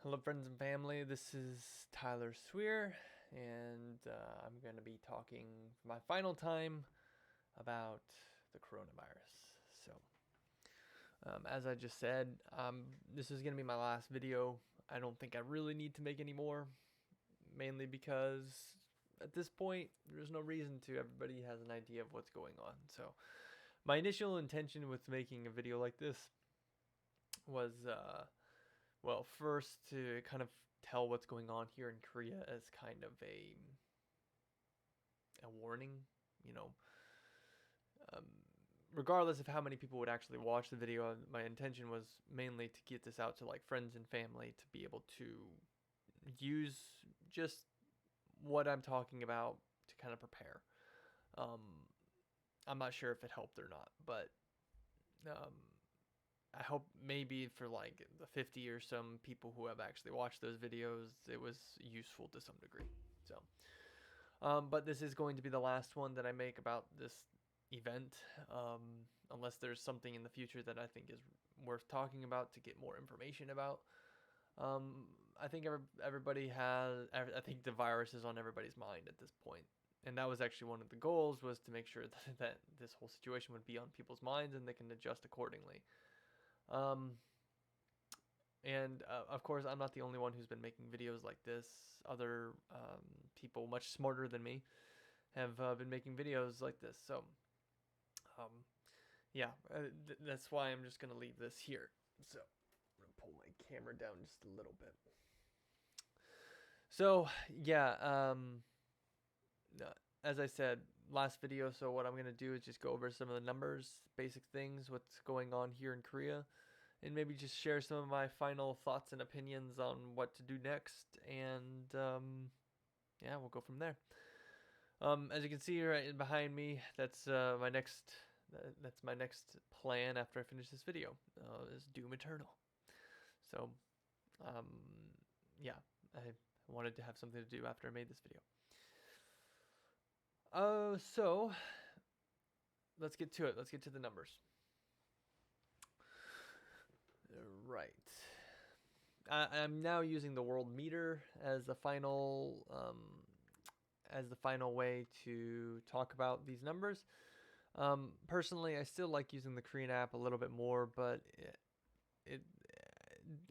Hello, friends and family. This is Tyler Swear, and I'm going to be talking for my final time about the coronavirus. As I just said, this is going to be my last video. I don't think I really need to make any more, mainly because at this point, there's no reason to. Everybody has an idea of what's going on. So, my initial intention with making a video like this was well, first to kind of tell what's going on here in Korea as kind of a warning, you know. Regardless of how many people would actually watch the video, my intention was mainly to get this out to like friends and family to be able to use just what I'm talking about to kind of prepare. Um, I'm not sure if it helped or not, but um, I hope maybe for like the 50 or some people who have actually watched those videos, it was useful to some degree. So, but this is going to be the last one that I make about this event, unless there's something in the future that I think is worth talking about to get more information about. I think everybody has. I think the virus is on everybody's mind at this point, and that was actually one of the goals, was to make sure that this whole situation would be on people's minds and they can adjust accordingly. Um, and of course, I'm not the only one who's been making videos like this. Other people much smarter than me have been making videos like this. So, um, yeah, that's why I'm just going to leave this here. So, I'm going to pull my camera down just a little bit. So, yeah, as I said, last video, so what I'm going to do is just go over some of the numbers, basic things, what's going on here in Korea, and maybe just share some of my final thoughts and opinions on what to do next, and yeah, we'll go from there. As you can see right behind me, that's that's my next plan after I finish this video, is Doom Eternal. So, um, yeah, I wanted to have something to do after I made this video. So let's get to it. Let's get to the numbers. Right. I'm now using the world meter as the final way to talk about these numbers. Personally, I still like using the Korean app a little bit more, but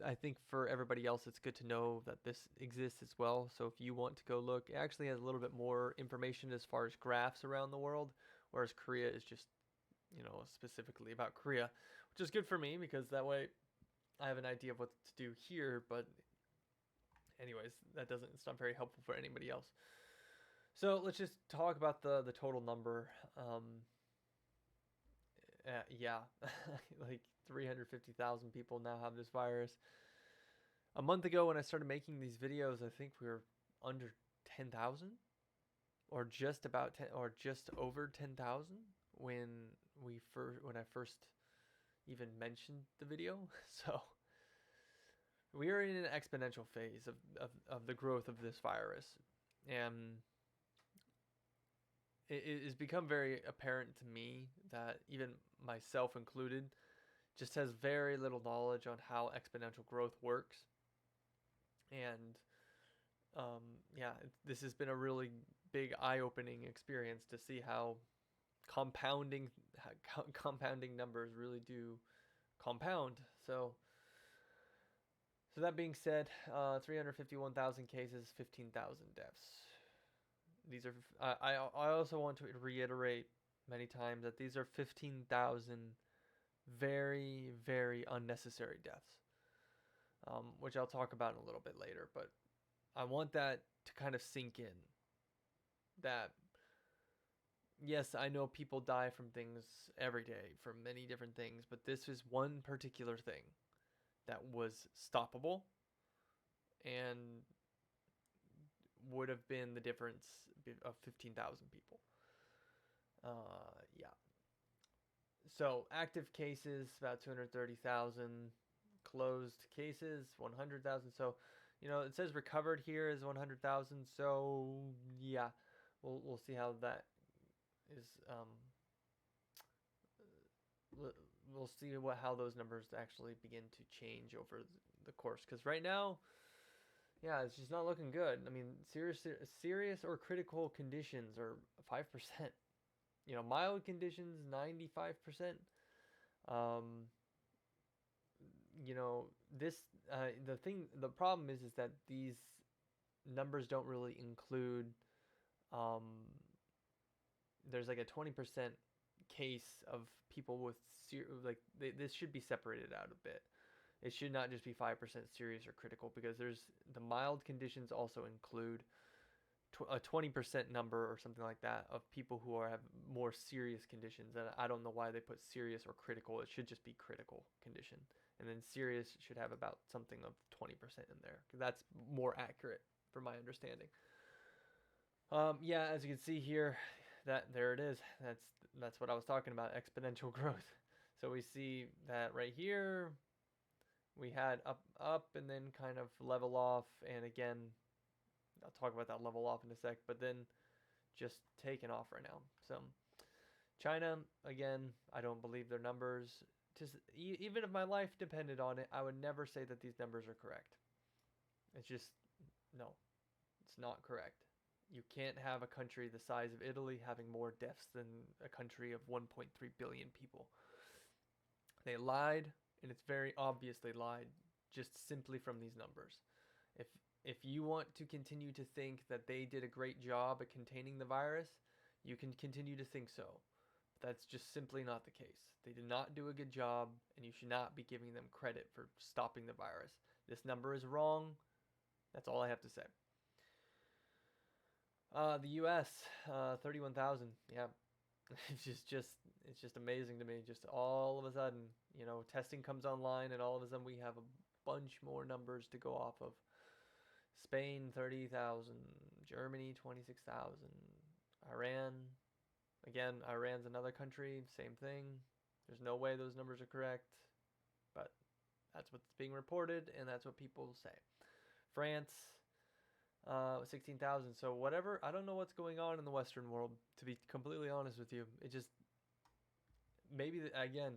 I think for everybody else, it's good to know that this exists as well. So if you want to go look, it actually has a little bit more information as far as graphs around the world, whereas Korea is just, specifically about Korea, which is good for me because that way I have an idea of what to do here. But anyways, it's not very helpful for anybody else. So let's just talk about the total number. Yeah, like 350,000 people now have this virus. A month ago when I started making these videos, I think we were under 10,000, or just about 10, or just over 10,000 when I first even mentioned the video. So we are in an exponential phase of the growth of this virus, and it has become very apparent to me that even myself included just has very little knowledge on how exponential growth works. And yeah, this has been a really big eye-opening experience to see how compounding numbers really do compound. So that being said, 351,000 cases, 15,000 deaths. These are I also want to reiterate many times that these are 15,000 very, very unnecessary deaths, which I'll talk about in a little bit later. But I want that to kind of sink in. That, yes, I know people die from things every day, from many different things, but this is one particular thing that was stoppable and would have been the difference of 15,000 people. Yeah. So active cases, about 230,000. Closed cases, 100,000. So, it says recovered here is 100,000. So yeah, we'll see how that is we'll see how those numbers actually begin to change over the course. Because right now, yeah, it's just not looking good. I mean, serious or critical conditions are 5%. Mild conditions 95%. Um, this the problem is that these numbers don't really include. Um, there's like a 20% case of people with this should be separated out a bit. It should not just be 5% serious or critical, because there's the mild conditions also include a 20% number or something like that of people who have more serious conditions. And I don't know why they put serious or critical. It should just be critical condition. And then serious should have about something of 20% in there. That's more accurate for my understanding. Yeah, as you can see here, there it is. That's what I was talking about, exponential growth. So we see that right here, we had up and then kind of level off, and again, I'll talk about that level off in a sec, but then just taking off right now. So China, again, I don't believe their numbers. Just even if my life depended on it, I would never say that these numbers are correct. It's just no, it's not correct. You can't have a country the size of Italy having more deaths than a country of 1.3 billion people. They lied, and it's very obvious they lied just simply from these numbers. If if you want to continue to think that they did a great job at containing the virus, you can continue to think so. But that's just simply not the case. They did not do a good job, and you should not be giving them credit for stopping the virus. This number is wrong. That's all I have to say. The U.S., 31,000. Yeah, it's just amazing to me. Just all of a sudden, testing comes online, and all of a sudden we have a bunch more numbers to go off of. Spain 30,000, Germany 26,000, Iran. Again, Iran's another country, same thing. There's no way those numbers are correct, but that's what's being reported, and that's what people say. France, 16,000. So whatever, I don't know what's going on in the Western world, to be completely honest with you. It just, maybe, again,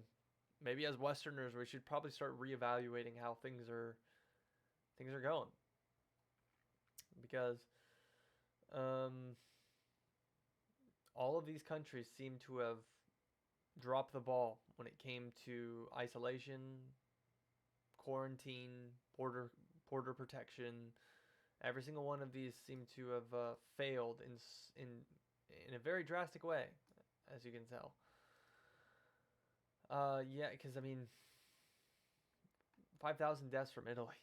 maybe as Westerners, we should probably start reevaluating how things are going. Because all of these countries seem to have dropped the ball when it came to isolation, quarantine, border protection. Every single one of these seem to have failed in a very drastic way, as you can tell. Yeah, because I mean, 5,000 deaths from Italy,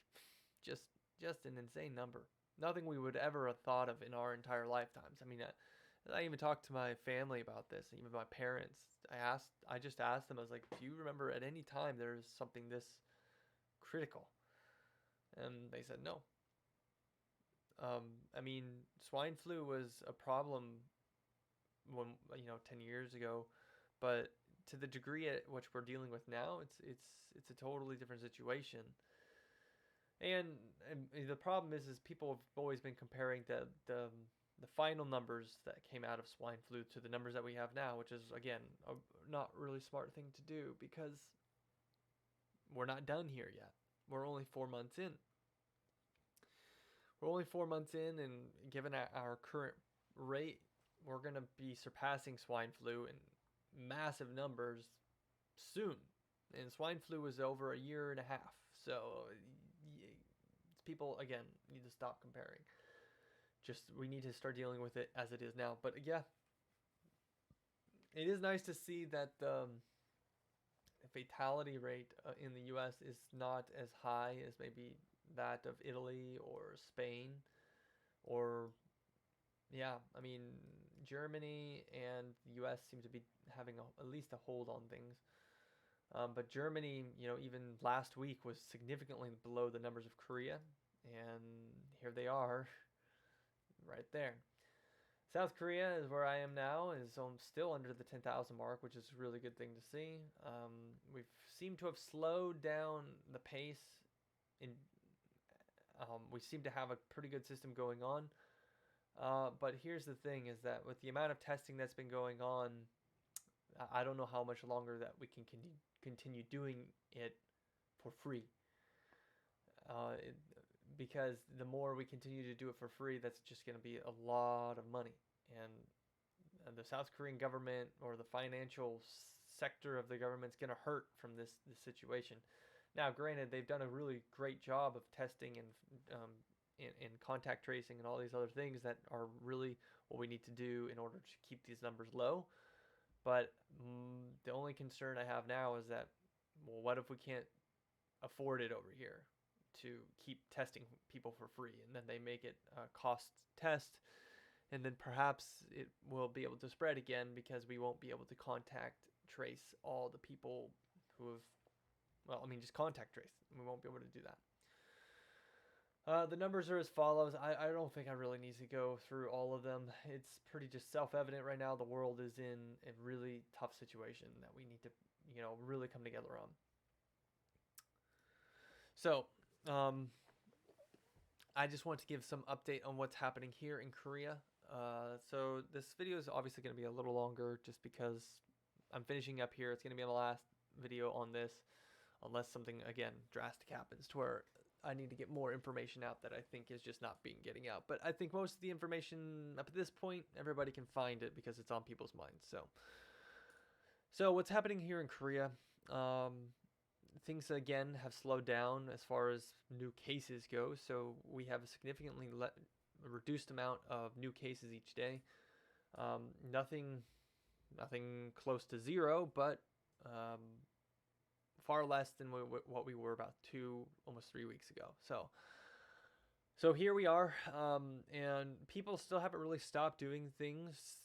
just an insane number. Nothing we would ever have thought of in our entire lifetimes. I mean, I even talked to my family about this, even my parents. I just asked them. I was like, "Do you remember at any time there was something this critical?" And they said no. I mean, swine flu was a problem when 10 years ago, but to the degree at which we're dealing with now, it's a totally different situation. And the problem is people have always been comparing the final numbers that came out of swine flu to the numbers that we have now, which is again a not really smart thing to do, because we're not done here yet. We're only 4 months in. We're only 4 months in, and given our current rate, we're going to be surpassing swine flu in massive numbers soon. And swine flu was over a year and a half. So people, again, need to stop comparing. Just, we need to start dealing with it as it is now. But yeah, it is nice to see that the fatality rate in the U.S. is not as high as maybe that of Italy or Spain, or yeah, I mean, Germany and the U.S. seem to be having at least a hold on things. But Germany, even last week was significantly below the numbers of Korea, and here they are, right there. South Korea is where I am now, is still under the 10,000 mark, which is a really good thing to see. We seem to have slowed down the pace. We seem to have a pretty good system going on. But here's the thing, is that with the amount of testing that's been going on, I don't know how much longer that we can continue doing it for free. Uh, it, because the more we continue to do it for free, that's just going to be a lot of money. And the South Korean government or the financial sector of the government is going to hurt from this situation. Now, granted, they've done a really great job of testing and in contact tracing and all these other things that are really what we need to do in order to keep these numbers low. But the only concern I have now is that, well, what if we can't afford it over here to keep testing people for free, and then they make it a cost test, and then perhaps it will be able to spread again because we won't be able to contact trace all the people who have, well, I mean, just contact trace. We won't be able to do that. The numbers are as follows. I don't think I really need to go through all of them. It's pretty just self-evident right now. The world is in a really tough situation that we need to, really come together on. So, I just want to give some update on what's happening here in Korea. So this video is obviously going to be a little longer just because I'm finishing up here. It's going to be the last video on this, unless something, again, drastic happens to where I need to get more information out that I think is just not being getting out. But I think most of the information up at this point, everybody can find it because it's on people's minds. So what's happening here in Korea? Things again have slowed down as far as new cases go. So we have a significantly reduced amount of new cases each day. Nothing close to zero, but far less than what we were about almost 3 weeks ago. So here we are, and people still haven't really stopped doing things.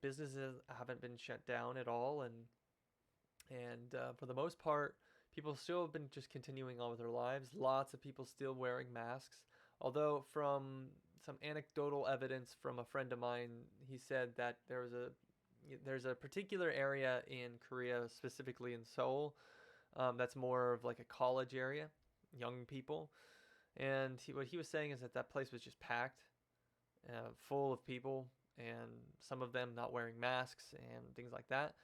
Businesses haven't been shut down at all, and for the most part, people still have been just continuing on with their lives. Lots of people still wearing masks, although from some anecdotal evidence from a friend of mine, he said that there's a particular area in Korea, specifically in Seoul, that's more of like a college area, young people. And what he was saying is that place was just packed, full of people, and some of them not wearing masks and things like that,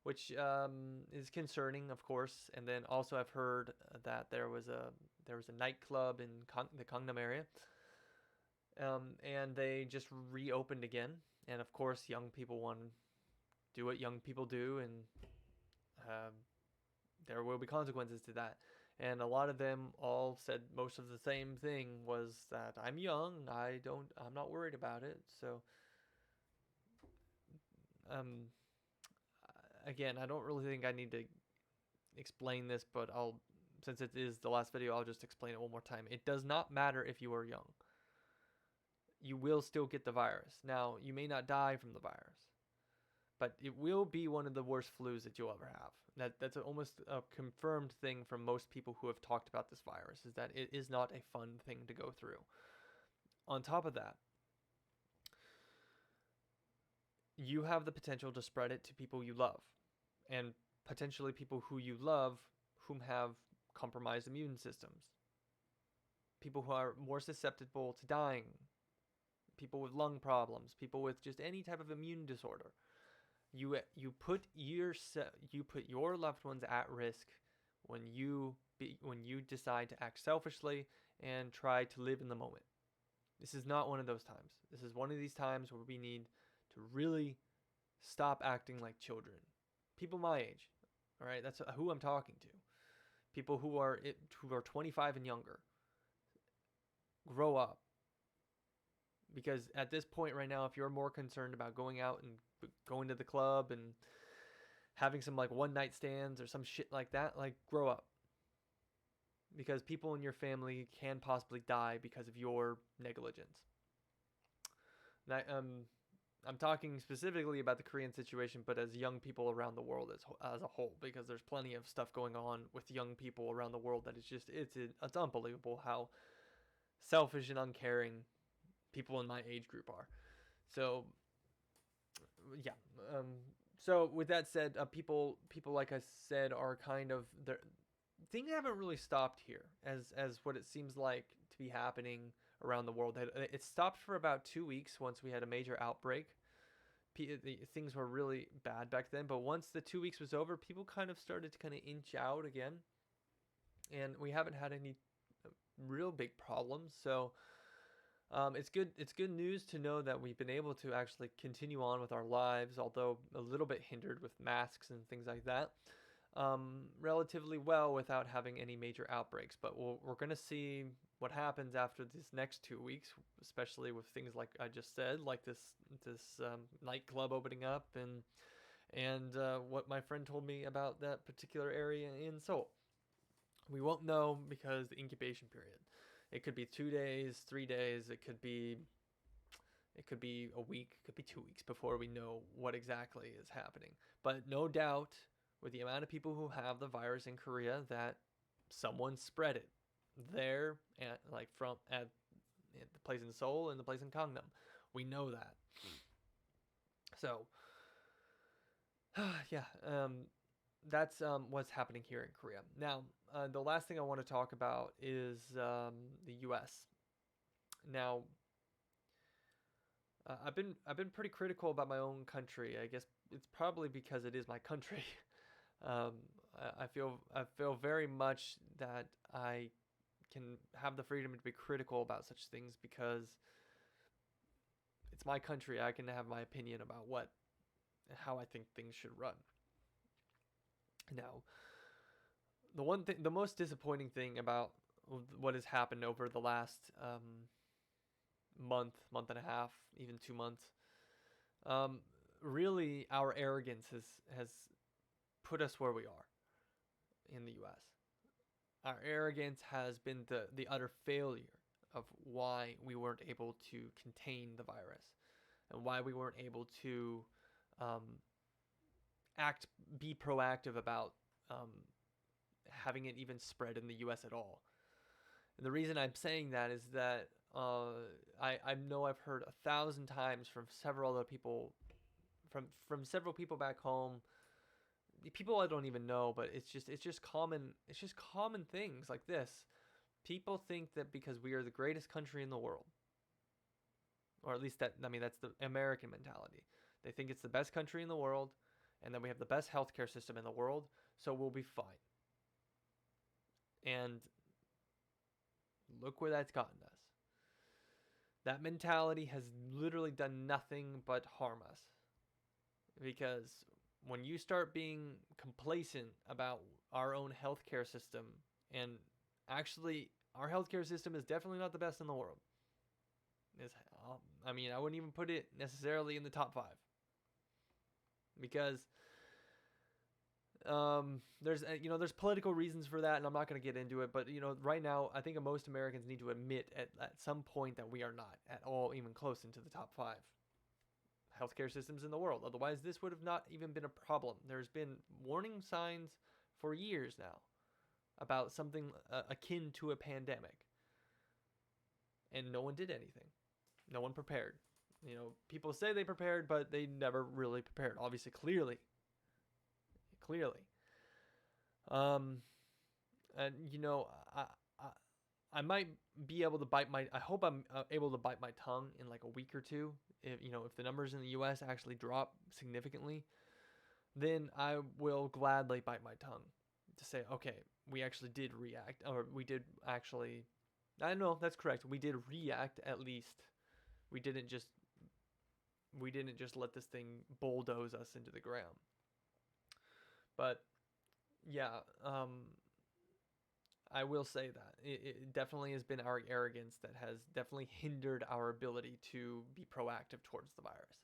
which is concerning, of course. And then also I've heard that there was a nightclub in the Gangnam area, and they just reopened again. And of course, young people want to do what young people do, and there will be consequences to that. And a lot of them all said most of the same thing, was that I'm young, I'm not worried about it. So again, I don't really think I need to explain this, but since it is the last video, I'll just explain it one more time. It does not matter if you are young. You will still get the virus. Now, you may not die from the virus, but it will be one of the worst flus that you'll ever have. That's almost a confirmed thing from most people who have talked about this virus, is that it is not a fun thing to go through. On top of that, you have the potential to spread it to people you love, and potentially people who you love whom have compromised immune systems, people who are more susceptible to dying, people with lung problems, people with just any type of immune disorder. You put your loved ones at risk when you decide to act selfishly and try to live in the moment. This is not one of those times. This is one of these times where we need to really stop acting like children. People my age, all right? That's who I'm talking to. People who are 25 and younger. Grow up. Because at this point right now, if you're more concerned about going out and going to the club and having some like one night stands or some shit like that, like, grow up. Because people in your family can possibly die because of your negligence. Now, I'm talking specifically about the Korean situation, but as young people around the world as a whole, because there's plenty of stuff going on with young people around the world that is just, it's unbelievable how selfish and uncaring people in my age group are. So yeah. So with that said, people like I said are kind of, things haven't really stopped here as what it seems like to be happening around the world. It stopped for about 2 weeks once we had a major outbreak. things were really bad back then. But once the 2 weeks was over, people kind of started to kind of inch out again, and we haven't had any real big problems. So it's good. It's good news to know that we've been able to actually continue on with our lives, although a little bit hindered with masks and things like that. Relatively well without having any major outbreaks. But we're going to see what happens after these next 2 weeks, especially with things like I just said, like this nightclub opening up, and what my friend told me about that particular area in Seoul. We won't know because the incubation period. It could be 2 days, 3 days. It could be a week. It could be 2 weeks before we know what exactly is happening. But no doubt, with the amount of people who have the virus in Korea, that someone spread it there, at the place in Seoul and the place in Gangnam. We know that. So, yeah, that's what's happening here in Korea. Now, the last thing I want to talk about is the U.S. Now, I've been pretty critical about my own country. I guess it's probably because it is my country. Um, I feel very much that I can have the freedom to be critical about such things because it's my country. I can have my opinion about how I think things should run. Now, the most disappointing thing about what has happened over the last month and a half, even 2 months, really our arrogance has put us where we are in the U.S. Our arrogance has been the utter failure of why we weren't able to contain the virus and why we weren't able to be proactive about having it even spread in the U.S. at all. And the reason I'm saying that is that I know I've heard 1,000 times from several other people, from several people back home, people I don't even know, but it's just common things like this. People think that because we are the greatest country in the world, or at least that's the American mentality. They think it's the best country in the world, and that we have the best healthcare system in the world, so we'll be fine. And look where that's gotten us. That mentality has literally done nothing but harm us. Because when you start being complacent about our own healthcare system, and actually our healthcare system is definitely not the best in the world. I wouldn't even put it necessarily in the top 5. Because there's political reasons for that, and I'm not going to get into it. But right now, I think most Americans need to admit at some point that we are not at all even close into the top 5 healthcare systems in the world. Otherwise, this would have not even been a problem. There's been warning signs for years now about something akin to a pandemic, and no one did anything. No one prepared. People say they prepared, but they never really prepared. Obviously, clearly. And I might be able to I hope I'm able to bite my tongue in like a week or two. If the numbers in the U.S. actually drop significantly, then I will gladly bite my tongue to say, okay, we actually did react, or we did actually. I know that's correct. We did react at least. We didn't just let this thing bulldoze us into the ground. But yeah, I will say that it definitely has been our arrogance that has definitely hindered our ability to be proactive towards the virus.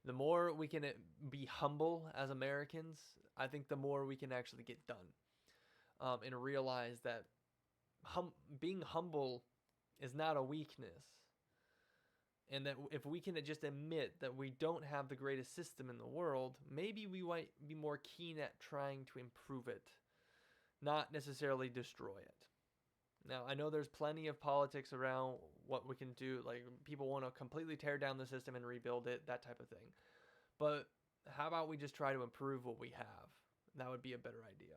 The more we can be humble as Americans, I think the more we can actually get done, and realize that being humble is not a weakness. And that if we can just admit that we don't have the greatest system in the world, maybe we might be more keen at trying to improve it, not necessarily destroy it. Now, I know there's plenty of politics around what we can do. Like, people want to completely tear down the system and rebuild it, that type of thing. But how about we just try to improve what we have? That would be a better idea.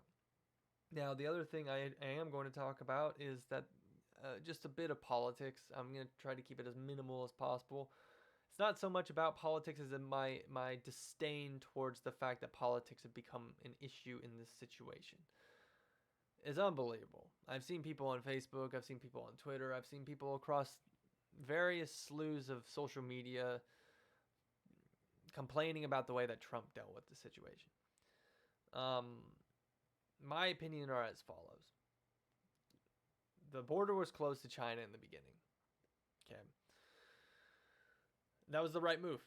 Now, the other thing I am going to talk about is that just a bit of politics. I'm going to try to keep it as minimal as possible. It's not so much about politics as in my disdain towards the fact that politics have become an issue in this situation. It's unbelievable. I've seen people on Facebook, I've seen people on Twitter, I've seen people across various slews of social media complaining about the way that Trump dealt with the situation. My opinion are as follows. The border was closed to China in the beginning. Okay. That was the right move.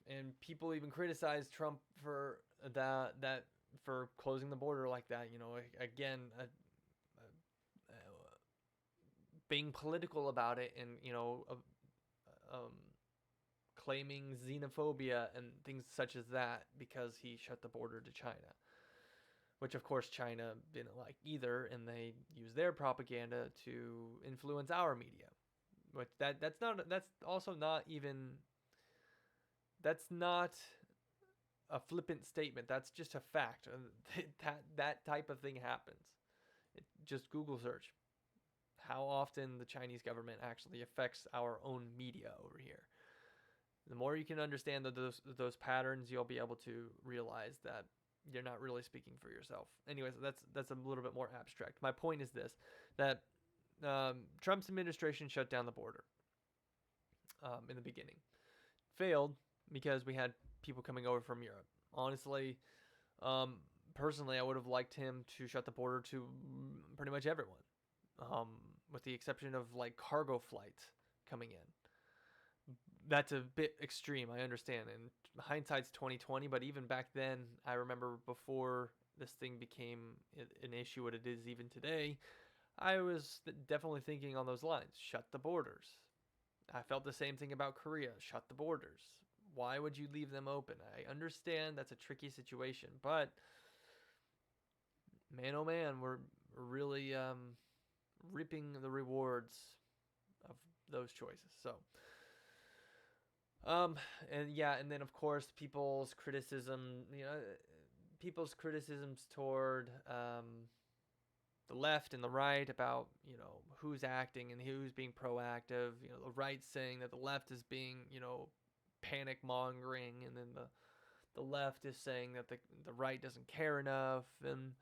And people even criticized Trump for that for closing the border like that. Again, being political about it, and claiming xenophobia and things such as that because he shut the border to China, which of course China didn't like either, and they used their propaganda to influence our media. Which that's not a flippant statement. That's just a fact. That type of thing happens. Just Google search how often the Chinese government actually affects our own media over here. The more you can understand those patterns, you'll be able to realize that you're not really speaking for yourself. Anyways, that's a little bit more abstract. My point is this, that Trump's administration shut down the border in the beginning. Failed because we had people coming over from Europe. Honestly, personally, I would have liked him to shut the border to pretty much everyone, with the exception of like cargo flights coming in. That's a bit extreme, I understand, and hindsight's 2020. But even back then, I remember before this thing became an issue, what it is even today, I was definitely thinking on those lines. Shut the borders. I felt the same thing about Korea. Shut the borders. Why would you leave them open? I understand that's a tricky situation, but man, oh man, we're really reaping the rewards of those choices. So, and then of course people's criticisms toward the left and the right about who's acting and who's being proactive. The right saying that the left is being panic mongering, and then the left is saying that the right doesn't care enough, and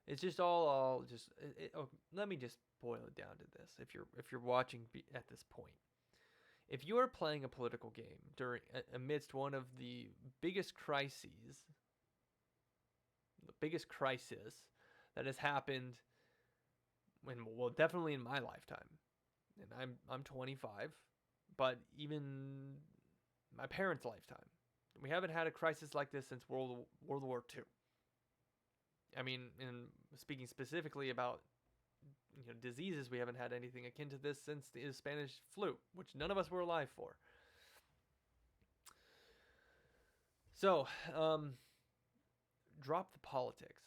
it's just all just let me just boil it down to this. If you're watching at this point, if you are playing a political game amidst one of the biggest crises, the biggest crisis that has happened definitely in my lifetime, and I'm 25, but even my parents' lifetime, we haven't had a crisis like this since World War II. I mean, and speaking specifically about diseases, we haven't had anything akin to this since the Spanish flu, which none of us were alive for. So, drop the politics.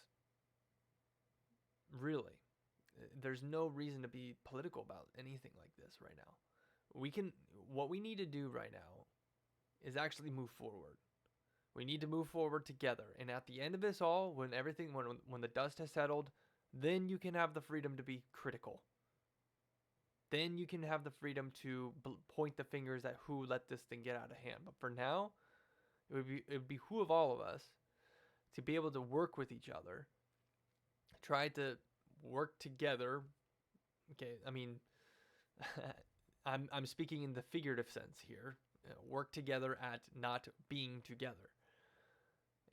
Really, there's no reason to be political about anything like this right now. What we need to do right now is actually move forward. We need to move forward together. And at the end of this all, when the dust has settled, then you can have the freedom to be critical. Then you can have the freedom to point the fingers at who let this thing get out of hand. But for now, it would behoove all of us to be able to work with each other, try to work together. Okay, I mean, I'm speaking in the figurative sense here. Work together at not being together,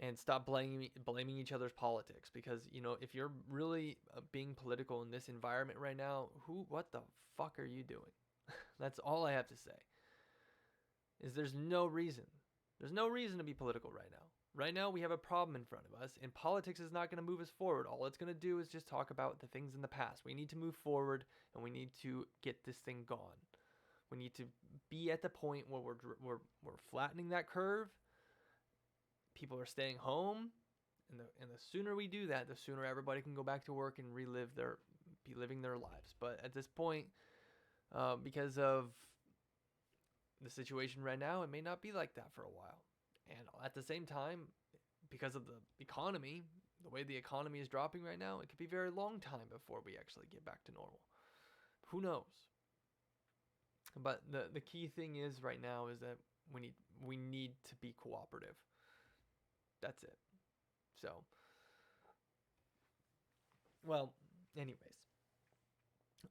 and stop blaming each other's politics. Because if you're really being political in this environment right now, what the fuck are you doing? That's all I have to say. There's no reason to be political right now. Right now we have a problem in front of us, and politics is not going to move us forward. All it's going to do is just talk about the things in the past. We need to move forward, and we need to get this thing gone. We need to be at the point where we're flattening that curve. People are staying home, and the sooner we do that, the sooner everybody can go back to work and be living their lives. But at this point, because of the situation right now, it may not be like that for a while. And at the same time, because of the economy, the way the economy is dropping right now, it could be a very long time before we actually get back to normal. Who knows? But the key thing is right now is that we need we need to be cooperative. That's it. So, well, anyways,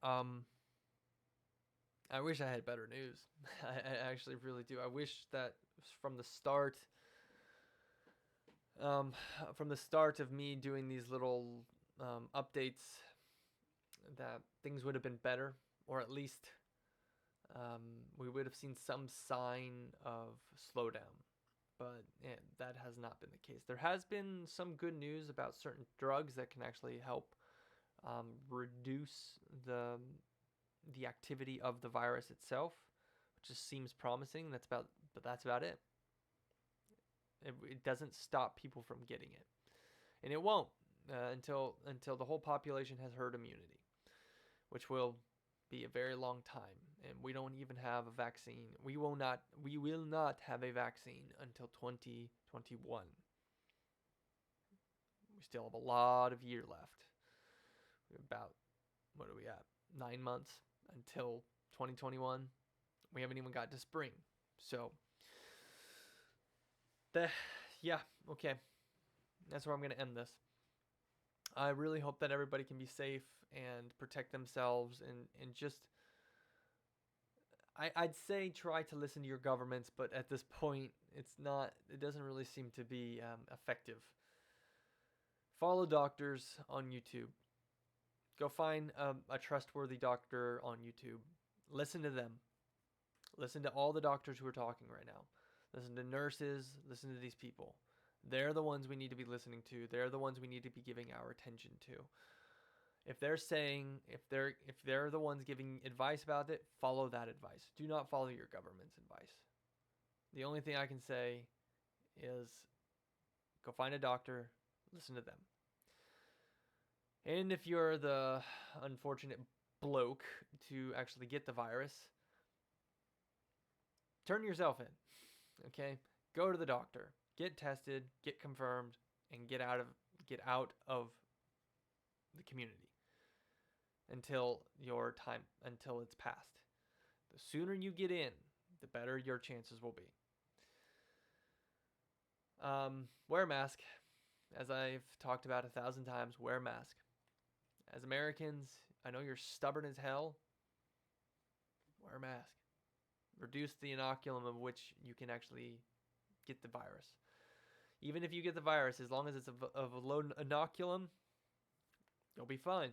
um, I wish I had better news. I actually really do. I wish that from the start, um, from the start of me doing these little updates, that things would have been better, or at least we would have seen some sign of slowdown. But that has not been the case. There has been some good news about certain drugs that can actually help reduce the activity of the virus itself, which just seems promising. But that's about it. It doesn't stop people from getting it, and it won't until the whole population has herd immunity, which will be a very long time. And we don't even have a vaccine. We will not have a vaccine until 2021. We still have a lot of year left. About, what are we at? 9 months until 2021. We haven't even got to spring. So, yeah, okay. That's where I'm going to end this. I really hope that everybody can be safe and protect themselves, and just, I'd say try to listen to your governments, but at this point, it doesn't really seem to be effective. Follow doctors on YouTube. Go find a trustworthy doctor on YouTube. Listen to them. Listen to all the doctors who are talking right now. Listen to nurses. Listen to these people. They're the ones we need to be listening to. They're the ones we need to be giving our attention to. If they're the ones giving advice about it, follow that advice. Do not follow your government's advice. The only thing I can say is go find a doctor, listen to them. And if you're the unfortunate bloke to actually get the virus, turn yourself in. Okay? Go to the doctor, get tested, get confirmed, and get out of the community until it's passed. The sooner you get in, the better your chances will be. Wear a mask. As I've talked about 1,000 times, wear a mask. As Americans, I know you're stubborn as hell. Wear a mask. Reduce the inoculum of which you can actually get the virus. Even if you get the virus, as long as it's of a low inoculum, you'll be fine.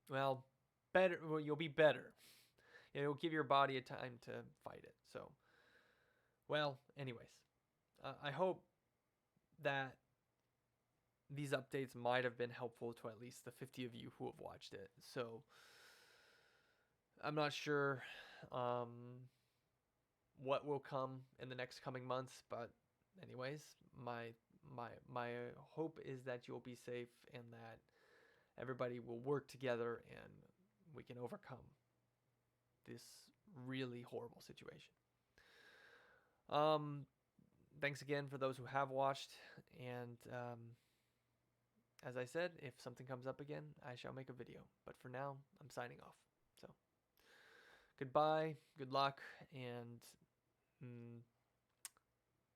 Well, you'll be better. It'll give your body a time to fight it. So, well, anyways, I hope that these updates might have been helpful to at least the 50 of you who have watched it. So, I'm not sure what will come in the next coming months, but anyways, my hope is that you'll be safe and that everybody will work together and we can overcome this really horrible situation. Thanks again for those who have watched, and as I said, if something comes up again, I shall make a video. But for now, I'm signing off. So, goodbye, good luck, and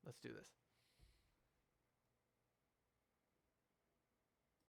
let's do this.